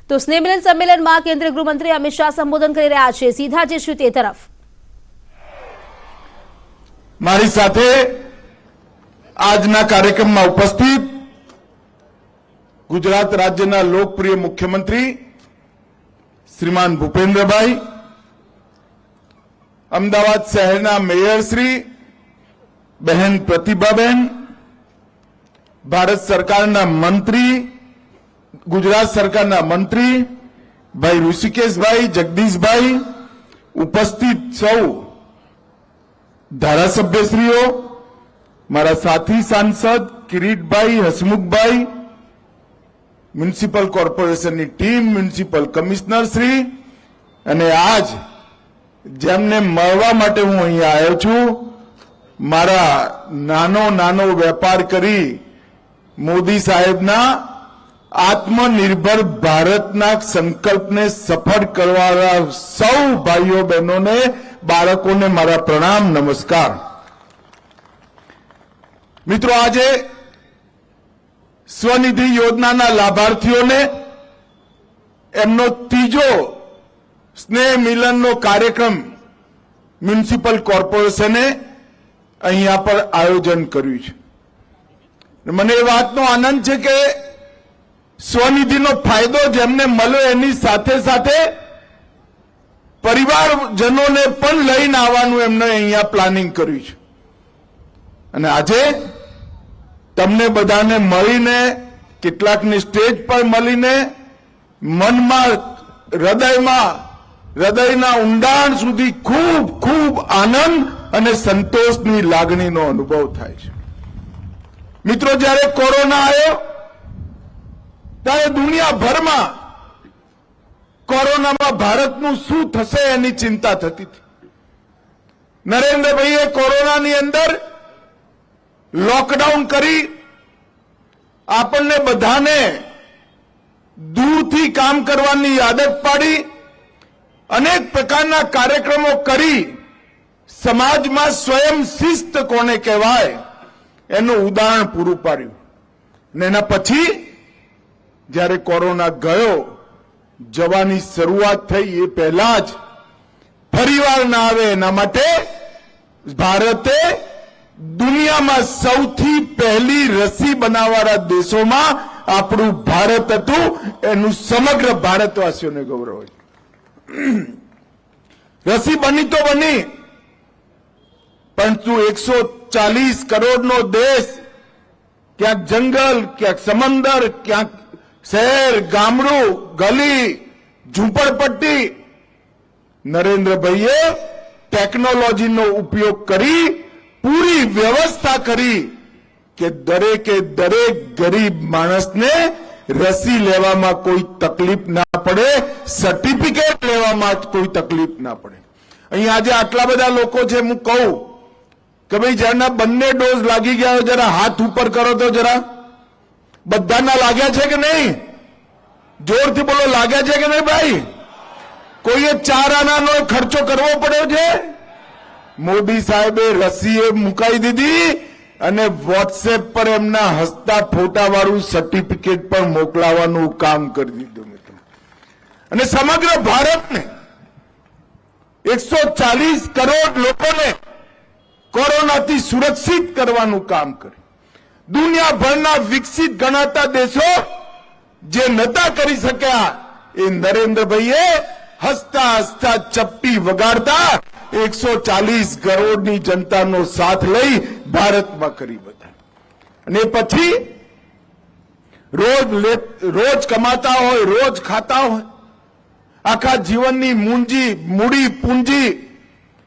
તો સ્નેહ મિલન સંમેલનમાં કેન્દ્રીય ગૃહમંત્રી અમિત શાહ સંબોધન કરી રહ્યા છે। સીધા જઈશું તે તરફ। મારી સાથે આજના કાર્યક્રમમાં ઉપસ્થિત ગુજરાત રાજ્યના લોકપ્રિય મુખ્યમંત્રી શ્રીમાન ભૂપેન્દ્રભાઈ, અમદાવાદ શહેરના મેયર શ્રી બહેન પ્રતિભાબેન, ભારત સરકારના મંત્રી, ગુજરાત સરકારના મંત્રી ભાઈ ઋષિકેશભાઈ, જગદીશભાઈ, ઉપસ્થિત સૌ ધારાસભ્યશ્રીઓ, મારા સાથી સાંસદ કિરીટભાઈ, હસમુખભાઈ, મ્યુનિસિપલ કોર્પોરેશનની ટીમ, મ્યુનિસિપલ કમિશનર શ્રી, અને આજ જેમને મળવા માટે હું અહીંયા આવ્યો છું, મારા નાનો વેપાર કરી મોદી સાહેબના આત્મનિર્ભર ભારતના સંકલ્પને સફળ કરવાવાળા સૌ ભાઈઓ બહેનોને, બાળકોને મારા પ્રણામ, નમસ્કાર। મિત્રો, આજે સ્વનિધિ યોજનાના લાભાર્થીઓને એમનો ત્રીજો સ્નેહ મિલનનો કાર્યક્રમ મ્યુનિસિપલ કોર્પોરેશને અહીંયા પર આયોજન કર્યું છે। મને એ વાતનો આનંદ છે કે સ્વનિધિનો ફાયદો જેમને મળ્યો એની સાથે સાથે પરિવારજનોને પણ લઈને આવવાનું એમને અહીંયા પ્લાનિંગ કર્યું છે। અને આજે તમને બધાને મળીને, કેટલાકને સ્ટેજ પર મળીને, મનમાં, હૃદયના ઊંડાણ સુધી ખૂબ ખૂબ આનંદ અને સંતોષની લાગણીનો અનુભવ થાય છે। મિત્રો, જ્યારે કોરોના આવ્યો ત્યારે દુનિયાભરમાં કોરોનામાં ભારતનું શું થશે એની ચિંતા થતી હતી। નરેન્દ્રભાઈએ કોરોનાની અંદર લોકડાઉન કરી આપણને બધાને દૂરથી કામ કરવાની આદત પાડી, અનેક પ્રકારના કાર્યક્રમો કરી સમાજમાં સ્વયં શિસ્ત કોને કહેવાય એનું ઉદાહરણ પૂરું પાડ્યું। અને એના પછી જ્યારે કોરોના ગયો, જવાની શરૂઆત થઈ, એ પહેલા જ ફરીવાર ના આવે એના માટે ભારતે દુનિયામાં સૌથી પહેલી રસી બનાવવાળા દેશોમાં આપણું ભારત હતું, એનું સમગ્ર ભારતવાસીઓને ગૌરવ હોય। રસી બની તો બની, પરંતુ 140 કરોડનો દેશ, ક્યાંક જંગલ, ક્યાંક સમંદર, ક્યાંક શહેર, ગામડું, ગલી, ઝૂંપડપટ્ટી, નરેન્દ્રભાઈએ ટેકનોલોજીનો ઉપયોગ કરી પૂરી વ્યવસ્થા કરી કે દરેકે દરેક ગરીબ માણસને રસી લેવામાં કોઈ તકલીફ ના પડે, સર્ટિફિકેટ લેવામાં કોઈ તકલીફ ના પડે। અહીં આજે આટલા બધા લોકો છે, હું કહું કે ભાઈ જેના બંને ડોઝ લાગી ગયા હોય જરા હાથ ઉપર કરો તો જરા। બધાના લાગ્યા છે કે નહીં? જોરથી બોલો, લાગ્યા છે કે નહીં ભાઈ? કોઈએ 4 આનાનો ખર્ચો કરવો પડ્યો છે? મોદી સાહેબે રસીએ મુકાઈ દીધી અને વોટ્સએપ પર એમના હસતા ફોટાવાળું સર્ટિફિકેટ પણ મોકલાવાનું કામ કરી દીધું મિત્રો। અને સમગ્ર ભારતને 140 કરોડ લોકોને કોરોનાથી સુરક્ષિત કરવાનું કામ કર્યું। દુનિયાભરના વિકસિત ગણાતા દેશો જે નતા કરી શક્યા, એ નરેન્દ્રભાઈએ હસતા હસતા ચપટી વગાડતા 140 કરોડની જનતાનો સાથ લઈ ભારતમાં કરી બતાવ્યું। અને પછી રોજ કમાતા હોય, રોજ ખાતા હોય, આખા જીવનની મૂડી પૂંજી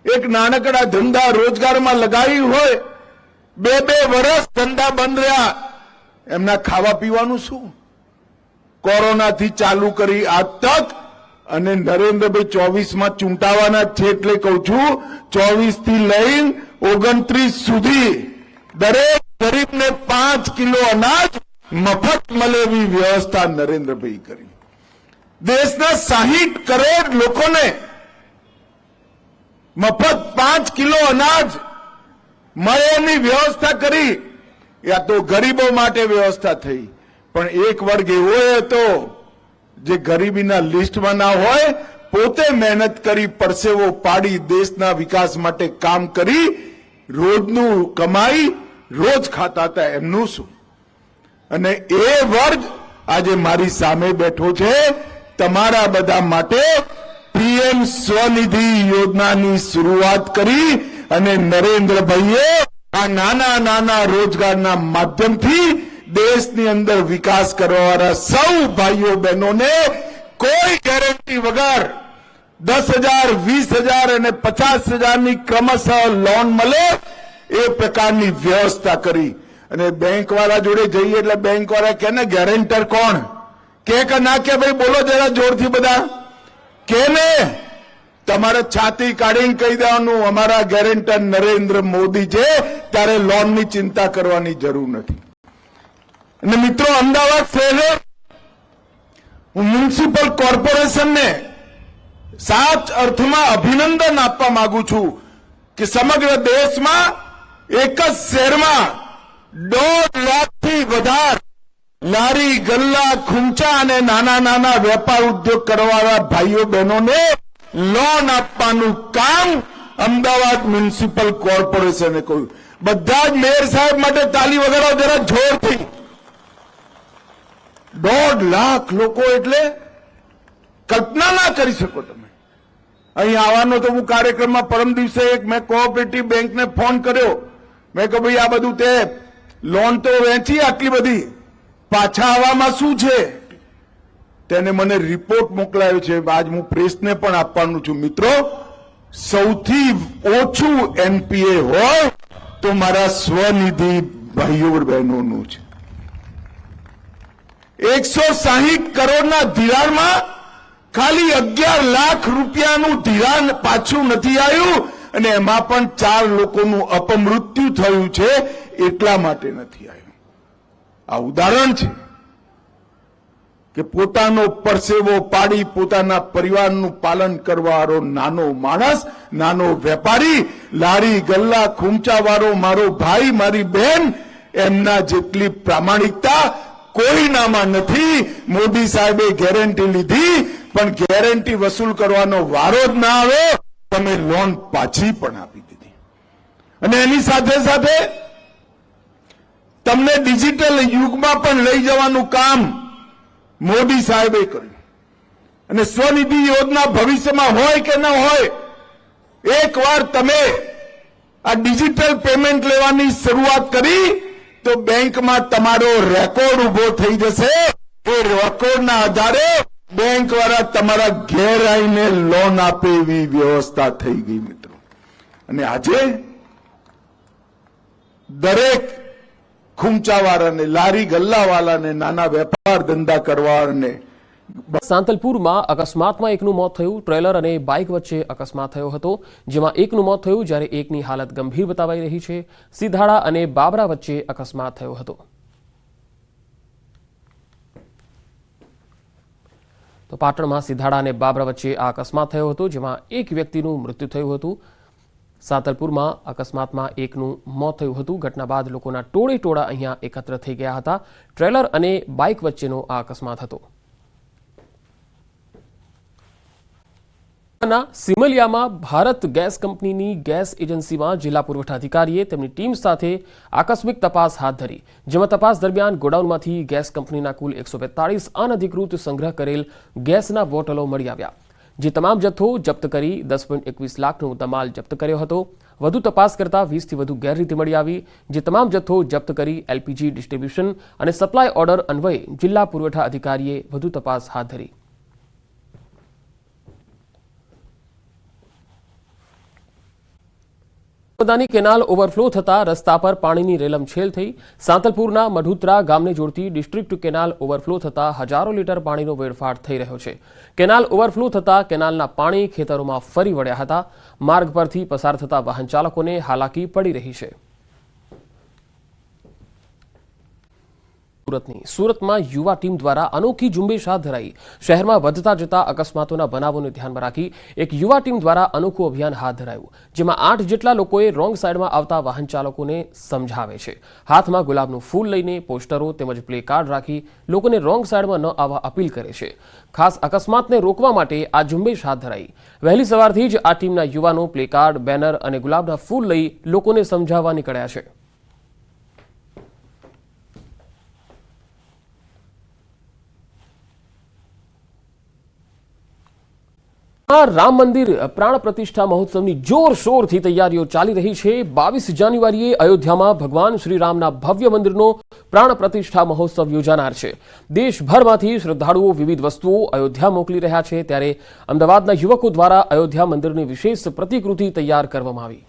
એક નાનકડા ધંધા રોજગારમાં લગાવી હોય, 2 વર્ષ ધંધા બંધ રહ્યા, એમના ખાવા પીવાનું શું? કોરોનાથી ચાલુ કરી આજ તક, અને નરેન્દ્રભાઈ 24માં ચૂંટાવાના છે, એટલે કહું છું 24 થી લઈને 29 સુધી દરેક ગરીબને 5 કિલો અનાજ મફત મળે એવી વ્યવસ્થા નરેન્દ્રભાઈ કરી। દેશના 60 કરોડ લોકોને મફત 5 કિલો અનાજ મળે એની વ્યવસ્થા કરી। યા તો ગરીબો માટે વ્યવસ્થા થઈ, પણ એક વર્ગ એવો હતો જે ગરીબીના લિસ્ટમાં ના હોય, પોતે મહેનત કરી પરસેવો પાડી દેશના વિકાસ માટે કામ કરી રોજનું કમાઈ રોજ ખાતા હતા, એમનું શું? અને એ વર્ગ આજે મારી સામે બેઠો છે. તમારા બધા માટે પીએમ સ્વનિધિ યોજનાની શરૂઆત કરી અને નરેન્દ્રભાઈએ આ નાના નાના રોજગારના માધ્યમથી દેશની અંદર વિકાસ કરવાવાળા સૌ ભાઈઓ બહેનોને કોઈ ગેરંટી વગર 10,000, 20,000 અને 50,000ની ક્રમશઃ લોન મળે એ પ્રકારની વ્યવસ્થા કરી. અને બેંક વાળા જોડે જઈએ એટલે બેંક વાળા કે ને ગેરેન્ટર કોણ કે ના કે ભાઈ બોલો જરા જોરથી બધા કે ને તમારે છાતી કાઢીને કહી દેવાનું અમારા ગેરેન્ટર નરેન્દ્ર મોદી છે, ત્યારે લોનની ચિંતા કરવાની જરૂર નથી. અને મિત્રો, અમદાવાદ શહેર હું મ્યુનિસિપલ કોર્પોરેશનને સાચ અર્થમાં અભિનંદન આપવા માંગુ છું કે સમગ્ર દેશમાં એક જ શહેરમાં 1.5 લાખથી વધારે લારી ગલ્લા ખૂંચા અને નાના નાના વેપાર ઉદ્યોગ કરવાવાળા ભાઈઓ બહેનોને લોન આપવાનું કામ અમદાવાદ મ્યુનિસિપલ કોર્પોરેશને કર્યું. બધા જ મેયર સાહેબ માટે તાલી વગાડો જરા જોરથી. 1.5 લાખ લોકો એટલે કલ્પના ના કરી શકો તમે. અહીં આવવાનો તો હું કાર્યક્રમમાં પરમ દિવસે મેં કોઓપરેટિવ બેંકને ફોન કર્યો. મેં કહ્યું ભાઈ આ બધું તે લોન તો વેચી આટલી બધી, પાછા આવવામાં શું છે? તેને મને રિપોર્ટ મોકલાયો છે. આજ હું પ્રેસને પણ આપવાનું છું. મિત્રો, સૌથી ઓછું એનપીએ હોય તો મારા સ્વનિધિ ભાઈઓ બહેનોનું છે. 160 કરોડના ધિરાણમાં ખાલી 11 લાખ રૂપિયાનું ધિરાણ પાછું નથી આવ્યું, અને એમાં પણ 4 લોકોનું અપમૃત્યુ થયું છે. એટલા માટે નથી આવ્યું. આ ઉદાહરણ છે કે પોતાનો પરસેવો પાડી પોતાના પરિવારનું પાલન કરવાવાળો નાનો માણસ, નાનો વેપારી, લારી ગલ્લા ખૂંચાવાળો મારો ભાઈ, મારી બહેન, એમના જેટલી પ્રામાણિકતા કોઈનામાં નથી. મોદી સાહેબે ગેરંટી લીધી, પણ ગેરંટી વસૂલ કરવાનો વારો જ ના આવે, તમે લોન પાછી પણ આપી દીધી. અને એની સાથે સાથે તમને ડિજિટલ યુગમાં પણ લઈ જવાનું કામ મોદી સાહેબે કર્યું. અને સ્વનિધિ યોજના ભવિષ્યમાં હોય કે ન હોય, એકવાર તમે આ ડિજિટલ પેમેન્ટ લેવાની શરૂઆત કરી તો બેંકમાં તમારો રેકોર્ડ ઉભો થઈ જશે. એ રેકોર્ડના આધારે બેંક વાળા તમારા ઘેર આવીને લોન આપે એવી વ્યવસ્થા થઈ ગઈ મિત્રો. અને આજે દરેક ખૂંચાવાળાને, લારી ગલ્લાવાળાને, નાના વેપાર ધંધા કરવાવાળાને. સાંતલપુરમાં અકસ્માતમાં એકનું મોત થયું. ટ્રેલર અને બાઇક વચ્ચે અકસ્માત થયો હતો, જેમાં એકનું મોત થયું જ્યારે એકની હાલત ગંભીર બતાવાઈ રહી છે. સિધાડા અને બાબરા વચ્ચે અકસ્માત થયો હતો. તો પાટણમાં સિધાડા અને બાબરા વચ્ચે આ અકસ્માત થયો હતો, જેમાં એક વ્યક્તિનું મૃત્યુ થયું હતું. સાંતલપુરમાં અકસ્માતમાં એકનું મોત થયું હતું. ઘટના બાદ લોકોના ટોળે ટોળા અહીંયા એકત્ર થઈ ગયા હતા. ટ્રેલર અને બાઇક વચ્ચેનો આ અકસ્માત હતો. સિમલિયામાં ભારત ગેસ કંપનીની ગેસ એજન્સીમાં જિલ્લા પુરવઠા અધિકારીએ તેમની ટીમ સાથે આકસ્મિક તપાસ હાથ ધરી, જેમાં તપાસ દરમિયાન ગોડાઉનમાંથી ગેસ કંપનીના કુલ 142 અનધિકૃત સંગ્રહ કરેલ ગેસના બોટલો મળી આવ્યા, જે તમામ જથ્થો જપ્ત કરી 10.21 લાખનો મુદ્દામાલ જપ્ત કર્યો હતો. વધુ તપાસ કરતા 20થી વધુ ગેરરીતિ મળી આવી, જે તમામ જથ્થો જપ્ત કરી એલપીજી ડિસ્ટ્રીબ્યુશન અને સપ્લાય ઓર્ડર અન્વયે જિલ્લા પુરવઠા અધિકારીએ વધુ તપાસ હાથ ધરી. નર્મદાની કેનાલ ઓવરફ્લો થતા રસ્તા પર પાણીની રેલમછેલ થઈ. સાંતલપુરના મઢુત્રા ગામને જોડતી ડિસ્ટ્રિક્ટ કેનાલ ઓવરફ્લો થતા હજારો લીટર પાણીનો વેડફાટ થઈ રહ્યો છે. કેનાલ ઓવરફ્લો થતા કેનાલના પાણી ખેતરોમાં ફરી વળ્યા હતા. માર્ગ પરથી પસાર થતા વાહન ચાલકોને હાલાકી પડી રહી છે. સુરતમાં યુવા ટીમ દ્વારા અનોખી ઝુંબેશ હાથ ધરાઈ. શહેરમાં વધતા જતા અકસ્માતોના બનાવોને ધ્યાનમાં રાખી એક યુવા ટીમ દ્વારા અનોખું અભિયાન હાથ ધરાયું, જેમાં 8 જેટલા લોકોએ રોંગ સાઈડમાં આવતા વાહન ચાલકોને સમજાવે છે. હાથમાં ગુલાબનું ફૂલ લઈને પોસ્ટરો તેમજ પ્લે કાર્ડ રાખી લોકોને રોંગ સાઈડમાં ન આવવા અપીલ કરે છે. ખાસ અકસ્માતને રોકવા માટે આ ઝુંબેશ હાથ ધરાઈ. વહેલી સવારથી જ આ ટીમના યુવાનો પ્લે કાર્ડ, બેનર અને ગુલાબના ફૂલ લઈ લોકોને સમજાવવા નીકળ્યા છે. રામ મંદિર પ્રાણ પ્રતિષ્ઠા મહોત્સવની જોરશોરથી તૈયારીઓ ચાલી રહી છે. 22 જાન્યુઆરીએ અયોધ્યામાં ભગવાન શ્રીરામના ભવ્ય મંદિરનો પ્રાણ પ્રતિષ્ઠા મહોત્સવ યોજાનાર છે. દેશભરમાંથી શ્રદ્ધાળુઓ વિવિધ વસ્તુઓ અયોધ્યા મોકલી રહ્યા છે, ત્યારે અમદાવાદના યુવકો દ્વારા અયોધ્યા મંદિરની વિશેષ પ્રતિકૃતિ તૈયાર કરવામાં આવી.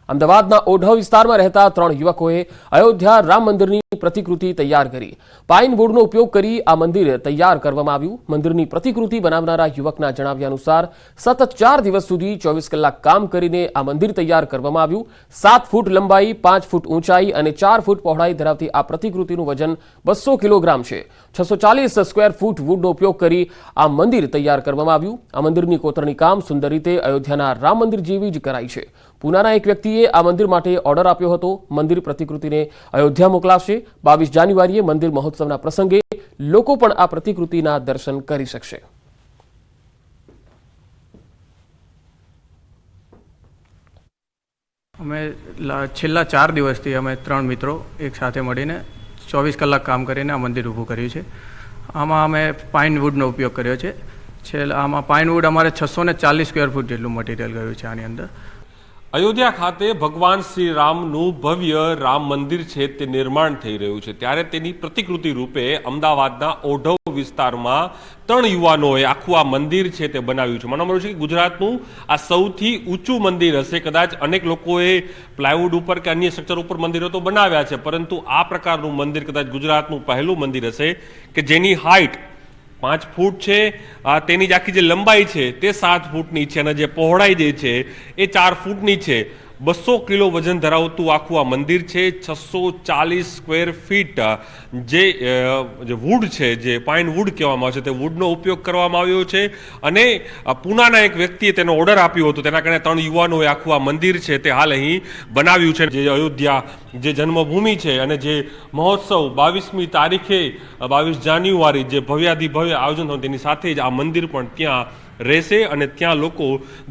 અમદાવાદના ઓઢવ વિસ્તારમાં રહેતા 3 યુવકોએ અયોધ્યા રામ મંદિરની પ્રતિકૃતિ તૈયાર કરી. પાઇન વુડનો ઉપયોગ કરી આ મંદિર તૈયાર કરવામાં આવ્યું. મંદિરની પ્રતિકૃતિ બનાવનારા યુવકના જણાવ્યા અનુસાર સતત 4 દિવસ સુધી 24 કલાક કામ કરીને આ મંદિર તૈયાર કરવામાં આવ્યું. 7 ફૂટ લંબાઈ, 5 ફૂટ ઊંચાઈ અને 4 ફૂટ પહોળાઈ ધરાવતી આ પ્રતિકૃતિનું વજન 200 કિલોગ્રામ છે. 640 સ્ક્વેર ફૂટ વુડનો ઉપયોગ કરી આ મંદિર તૈયાર કરવામાં આવ્યું. આ મંદિરની કોતરણી કામ સુંદર રીતે અયોધ્યાના રામ મંદિર જેવી જ કરાઈ છે. પૂનાના એક વ્યક્તિએ આ મંદિર માટે ઓર્ડર આપ્યો હતો. મંદિર પ્રતિકૃતિને અયોધ્યા મોકલાશે. 22 જાન્યુઆરીએ મંદિર મહોત્સવના પ્રસંગે લોકો પણ આ પ્રતિકૃતિના દર્શન કરી શકશે. અમે છેલ્લા 4 દિવસથી અમે 3 મિત્રો એક સાથે મળીને 24 કલાક કામ કરીને આ મંદિર ઊભું કર્યું છે. આમાં અમે પાઇન વુડનો ઉપયોગ કર્યો છે. આમાં પાઇન વુડ અમારે 640 સ્ક્વેર ફૂટ જેટલું મટીરિયલ ગયું છે આની અંદર. અયોધ્યા ખાતે ભગવાન શ્રી રામનું ભવ્ય રામ મંદિર છે તે નિર્માણ થઈ રહ્યું છે, ત્યારે તેની પ્રતિકૃતિ રૂપે અમદાવાદના ઓઢવ વિસ્તારમાં 3 યુવાનોએ આખું આ મંદિર છે તે બનાવ્યું છે. માનવામાં આવ્યું છે કે ગુજરાતનું આ સૌથી ઊંચું મંદિર હશે. કદાચ અનેક લોકોએ પ્લાયવુડ ઉપર કે અન્ય સ્ટ્રક્ચર ઉપર મંદિરો તો બનાવ્યા છે, પરંતુ આ પ્રકારનું મંદિર કદાચ ગુજરાતનું પહેલું મંદિર હશે કે જેની હાઇટ 5 ફૂટ છે. તેની જ આખી જે લંબાઈ છે તે 7 ફૂટની છે અને જે પહોળાઈ જે છે એ 4 ફૂટની છે. 200 કિલો વજન ધરાવતું આખું આ મંદિર છે. 640 સ્ક્વેર ફીટ જે વુડ છે, જે પાઇન વુડ કહેવામાં આવે છે, તે વુડનો ઉપયોગ કરવામાં આવ્યો છે. અને પૂનાના એક વ્યક્તિએ તેનો ઓર્ડર આપ્યો હતો, તેના કારણે 3 યુવાનોએ આખું આ મંદિર છે તે હાલ અહીં બનાવ્યું છે. જે અયોધ્યા જે જન્મભૂમિ છે અને જે મહોત્સવ 22મી તારીખે 22 જાન્યુઆરી જે ભવ્યાધિભવ્ય આયોજન થયું તેની સાથે જ આ મંદિર પણ ત્યાં રહેશે અને ત્યાં લોકો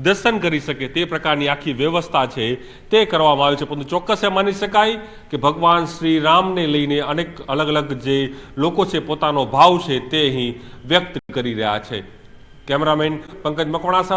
દર્શન કરી શકે તે પ્રકારની આખી વ્યવસ્થા છે તે કરવામાં આવી છે. પરંતુ ચોક્કસ એ માની શકાય કે ભગવાન શ્રી રામને લઈને અનેક અલગ અલગ જે લોકો છે પોતાનો ભાવ છે તે અહીં વ્યક્ત કરી રહ્યા છે. કેમેરામેન પંકજ મકવાણા સાથે